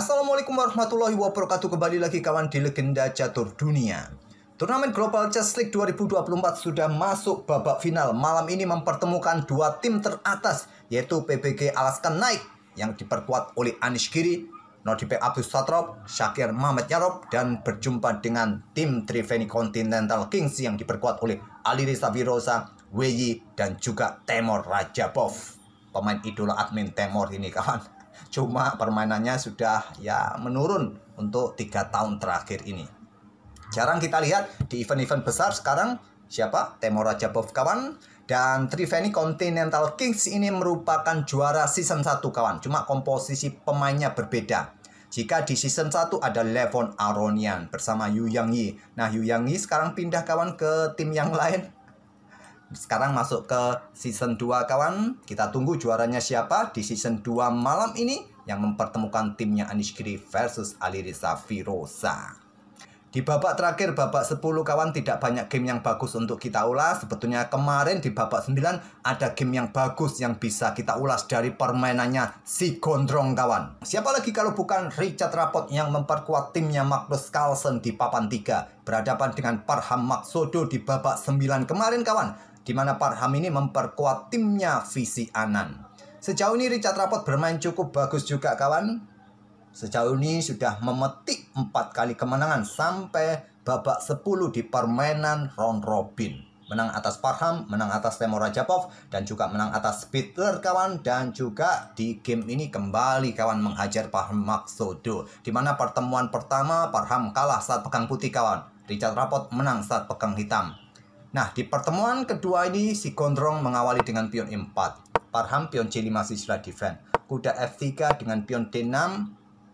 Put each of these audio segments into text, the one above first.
Assalamualaikum warahmatullahi wabarakatuh. Kembali lagi kawan di Legenda Catur Dunia. Turnamen Global Chess League 2024 sudah masuk babak final. Malam ini mempertemukan dua tim teratas, yaitu PBG Alaskan Knight yang diperkuat oleh Anish Giri, Nordipek Abdul Satrop, Shakir Mamet Yarob, dan berjumpa dengan tim Triveni Continental Kings yang diperkuat oleh Alireza Firoza, Weyi, dan juga Temur Rajabov. Pemain idola admin Temur ini kawan. Cuma permainannya sudah menurun untuk 3 tahun terakhir ini. Jarang kita lihat di event-event besar sekarang. Siapa? Temur Rajabov kawan. Dan Triveni Continental Kings ini merupakan juara season 1 kawan. Cuma komposisi pemainnya berbeda. Jika di season 1 ada Levon Aronian bersama Yu Yangyi. Nah, Yu Yangyi sekarang pindah kawan ke tim yang lain. Sekarang masuk ke season 2 kawan. Kita tunggu juaranya siapa di season 2 malam ini yang mempertemukan timnya Anish Giri versus Alireza Firoza. Di babak terakhir, babak 10 kawan, tidak banyak game yang bagus untuk kita ulas. Sebetulnya kemarin di babak 9 ada game yang bagus yang bisa kita ulas dari permainannya si Gondrong kawan. Siapa lagi kalau bukan Richard Rapport yang memperkuat timnya Magnus Carlsen di papan 3. Berhadapan dengan Parham Magshodo di babak 9 kemarin kawan, di mana Parham ini memperkuat timnya Visi Anand. Sejauh ini Richard Rapport bermain cukup bagus juga kawan. Sejauh ini sudah memetik 4 kali kemenangan sampai babak 10 di permainan round robin. Menang atas Parham, menang atas Temur Rajabov, dan juga menang atas Spittler kawan. Dan juga di game ini kembali kawan menghajar Parham Magshodo. Di mana pertemuan pertama Parham kalah saat pegang putih kawan. Richard Rapport menang saat pegang hitam. Nah, di pertemuan kedua ini si Gondrong mengawali dengan pion E4. Parham pion C5 siswa defense. Kuda F3 dengan pion D6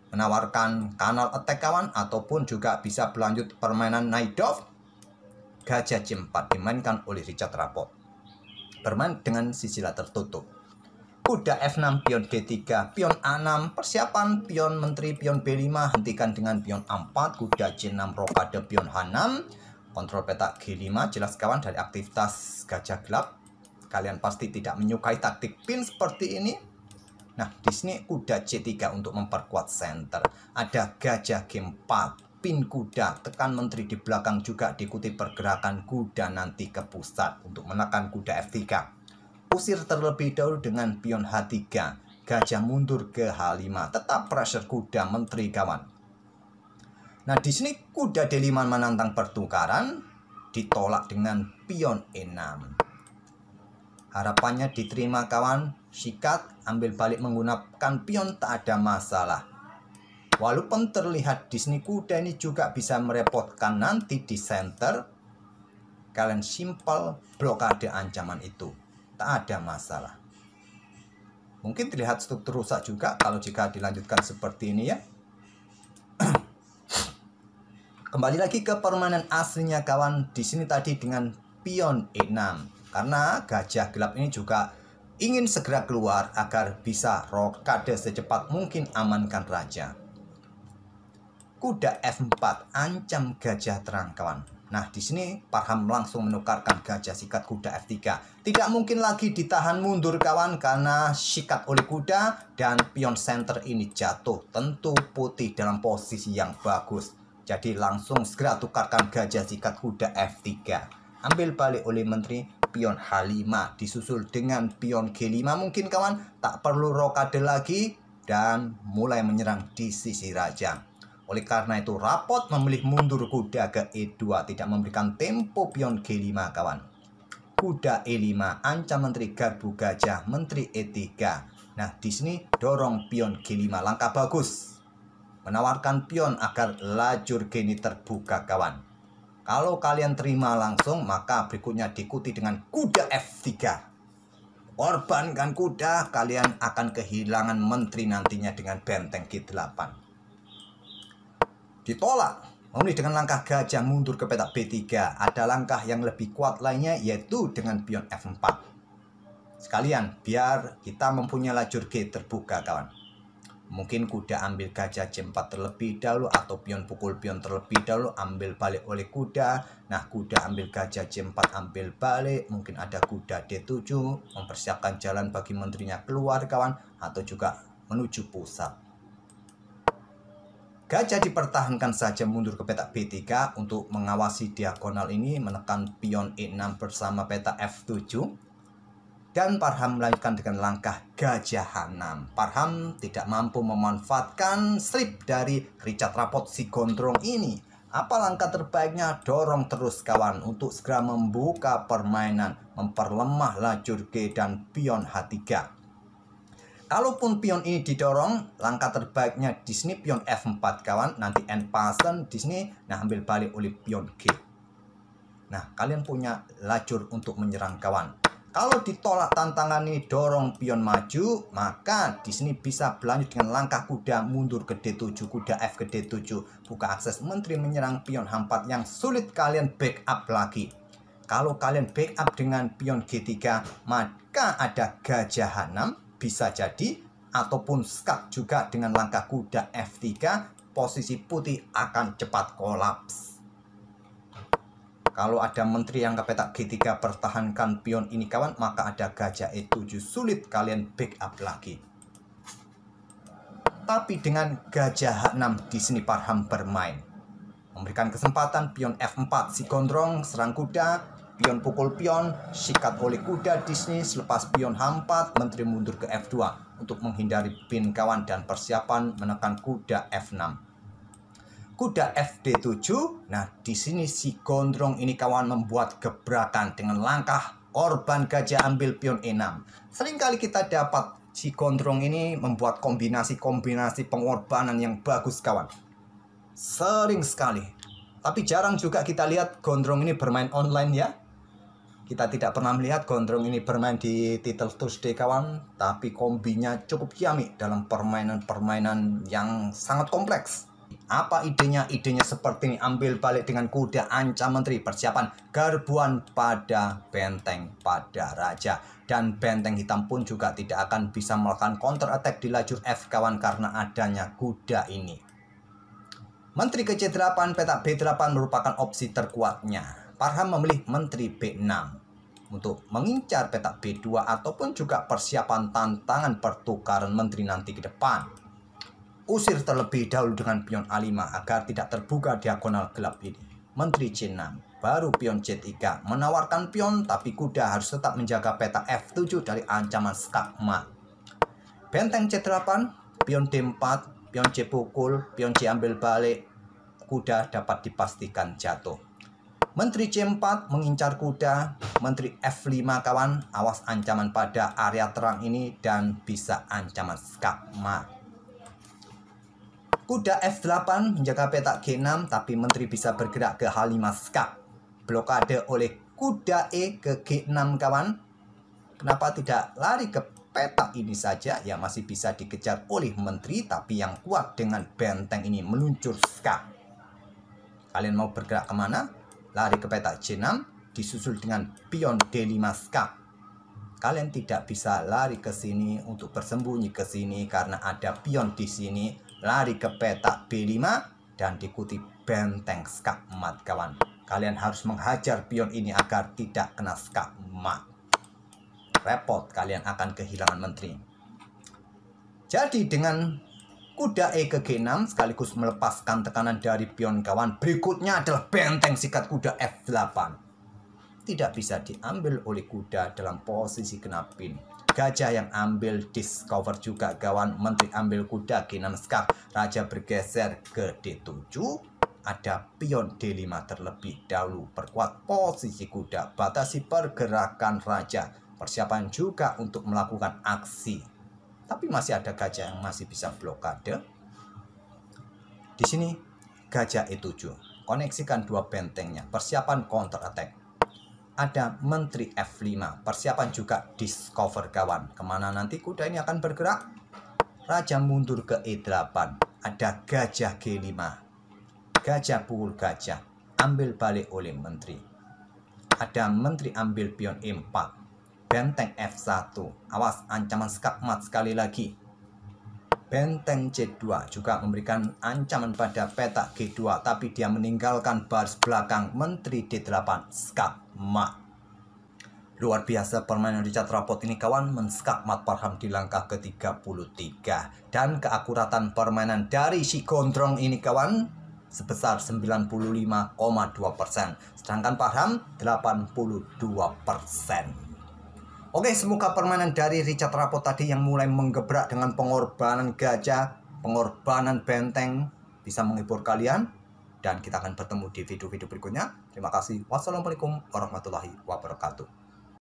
menawarkan kanal attack kawan, ataupun juga bisa berlanjut permainan Knight Dove. Gajah C4 dimainkan oleh Richard Rapport. Bermain dengan sisilah tertutup. Kuda F6 pion D3, pion A6, persiapan pion menteri pion B5, hentikan dengan pion A4, kuda C6 rokade pion H6. Kontrol petak G5, jelas kawan dari aktivitas gajah gelap. Kalian pasti tidak menyukai taktik pin seperti ini. Nah, di sini kuda C3 untuk memperkuat center. Ada gajah G4, pin kuda, tekan menteri di belakang juga diikuti pergerakan kuda nanti ke pusat untuk menekan kuda F3. Usir terlebih dahulu dengan pion H3, gajah mundur ke H5, tetap pressure kuda menteri kawan. Nah, di sini kuda D5 menantang pertukaran, ditolak dengan pion E6. Harapannya diterima kawan, sikat, ambil balik menggunakan pion tak ada masalah. Walaupun terlihat di sini kuda ini juga bisa merepotkan nanti di center, kalian simple blokade ancaman itu, tak ada masalah. Mungkin terlihat struktur rusak juga kalau jika dilanjutkan seperti ini ya. Kembali lagi ke permainan aslinya kawan, di sini tadi dengan pion E6. Karena gajah gelap ini juga ingin segera keluar agar bisa rokade secepat mungkin amankan raja. Kuda F4 ancam gajah terang kawan. Nah, di sini Parham langsung menukarkan gajah sikat kuda F3. Tidak mungkin lagi ditahan mundur kawan karena sikat oleh kuda dan pion center ini jatuh. Tentu putih dalam posisi yang bagus. Jadi langsung segera tukarkan gajah sikat kuda F3. Ambil balik oleh menteri pion H5 disusul dengan pion G5 mungkin kawan, tak perlu rokade lagi dan mulai menyerang di sisi raja. Oleh karena itu Rapport memilih mundur kuda ke E2, tidak memberikan tempo pion G5 kawan. Kuda E5 ancam menteri garbu gajah, menteri E3. Nah, di sini dorong pion G5, langkah bagus. Menawarkan pion agar lajur G ini terbuka kawan. Kalau kalian terima langsung, maka berikutnya diikuti dengan kuda F3. Korbankan kuda, kalian akan kehilangan menteri nantinya dengan benteng G8. Ditolak, memilih dengan langkah gajah mundur ke petak B3. Ada langkah yang lebih kuat lainnya, yaitu dengan pion F4. Sekalian, biar kita mempunyai lajur G terbuka kawan. Mungkin kuda ambil gajah C4 terlebih dahulu, atau pion pukul pion terlebih dahulu, ambil balik oleh kuda. Nah, kuda ambil gajah C4, ambil balik. Mungkin ada kuda D7, mempersiapkan jalan bagi menterinya keluar kawan, atau juga menuju pusat. Gajah dipertahankan saja mundur ke petak B3 untuk mengawasi diagonal ini, menekan pion E6 bersama petak F7. Dan Parham melanjutkan dengan langkah gajah H6. Parham tidak mampu memanfaatkan strip dari Richard Rapot si gondrong ini. Apa langkah terbaiknya? Dorong terus kawan untuk segera membuka permainan, memperlemah lajur G dan pion H3. Kalaupun pion ini didorong, langkah terbaiknya di sini pion F4 kawan. Nanti end pasen di sini, nah ambil balik oleh pion G. Nah, kalian punya lajur untuk menyerang kawan. Kalau ditolak tantangan ini dorong pion maju, maka di sini bisa berlanjut dengan langkah kuda mundur ke D7, kuda F ke D7, buka akses menteri menyerang pion H4 yang sulit kalian backup lagi. Kalau kalian backup dengan pion G3, maka ada gajah H6 bisa jadi, ataupun skak juga dengan langkah kuda F3, posisi putih akan cepat kolaps. Kalau ada menteri yang ke petak G3 pertahankan pion ini kawan, maka ada gajah E7, sulit kalian backup lagi. Tapi dengan gajah H6 di sini Parham bermain, memberikan kesempatan pion F4 si gondrong serang kuda, pion pukul pion, sikat oleh kuda di sini. Selepas pion H4, menteri mundur ke F2 untuk menghindari pin kawan dan persiapan menekan kuda F6. Kuda FD7. Nah, di sini si gondrong ini kawan membuat gebrakan dengan langkah korban gajah ambil pion E6. Seringkali kita dapat si gondrong ini membuat kombinasi-kombinasi pengorbanan yang bagus kawan. Sering sekali. Tapi jarang juga kita lihat gondrong ini bermain online ya. Kita tidak pernah melihat gondrong ini bermain di Title Tuesday kawan. Tapi kombinya cukup ciamik dalam permainan-permainan yang sangat kompleks. Apa idenya? Idenya seperti ini, ambil balik dengan kuda, ancam menteri, persiapan garbuan pada benteng pada raja. Dan benteng hitam pun juga tidak akan bisa melakukan counter attack di lajur F kawan karena adanya kuda ini. Menteri ke C8, petak B8 merupakan opsi terkuatnya. Parham memilih menteri B6 untuk mengincar petak B2 ataupun juga persiapan tantangan pertukaran menteri nanti ke depan. Usir terlebih dahulu dengan pion A5 agar tidak terbuka diagonal gelap ini. Menteri C6, baru pion C3 menawarkan pion, tapi kuda harus tetap menjaga petak F7 dari ancaman skakmat. Benteng C8, pion D4, pion C pukul, pion C ambil balik, kuda dapat dipastikan jatuh. Menteri C4 mengincar kuda, menteri F5 kawan, awas ancaman pada area terang ini dan bisa ancaman skakmat. Kuda F8 menjaga petak G6, tapi menteri bisa bergerak ke H5 skak. Blokade oleh kuda E ke G6 kawan. Kenapa tidak lari ke petak ini saja? Ya masih bisa dikejar oleh menteri, tapi yang kuat dengan benteng ini meluncur skak. Kalian mau bergerak kemana? Lari ke petak C6, disusul dengan pion D5 skak. Kalian tidak bisa lari ke sini untuk bersembunyi ke sini karena ada pion di sini. Lari ke petak B5 dan diikuti benteng skakmat kawan. Kalian harus menghajar pion ini agar tidak kena skakmat. Repot, kalian akan kehilangan menteri. Jadi dengan kuda E ke G6 sekaligus melepaskan tekanan dari pion kawan. Berikutnya adalah benteng sikat kuda F8. Tidak bisa diambil oleh kuda dalam posisi kena pin. Gajah yang ambil discover juga kawan. Menteri ambil kuda G6 skak. Raja bergeser ke D7. Ada pion D5 terlebih dahulu. Perkuat posisi kuda. Batasi pergerakan raja. Persiapan juga untuk melakukan aksi. Tapi masih ada gajah yang masih bisa blokade. Di sini gajah E7. Koneksikan dua bentengnya. Persiapan counter attack. Ada menteri F5. Persiapan juga discover kawan. Kemana nanti kuda ini akan bergerak? Raja mundur ke E8. Ada gajah G5. Gajah pukul gajah. Ambil balik oleh menteri. Ada menteri ambil pion E4. Benteng F1. Awas ancaman skakmat sekali lagi. Benteng C2 juga memberikan ancaman pada petak G2. Tapi dia meninggalkan baris belakang menteri D8 skakmat. Luar biasa permainan Richard Rapot ini kawan, menskak Mat Parham di langkah ke-33. Dan keakuratan permainan dari si Gondrong ini kawan sebesar 95,2%. Sedangkan Parham 82%. Oke, semoga permainan dari Richard Rapot tadi yang mulai menggebrak dengan pengorbanan gajah, pengorbanan benteng bisa menghibur kalian. Dan kita akan bertemu di video-video berikutnya. Terima kasih. Wassalamualaikum warahmatullahi wabarakatuh.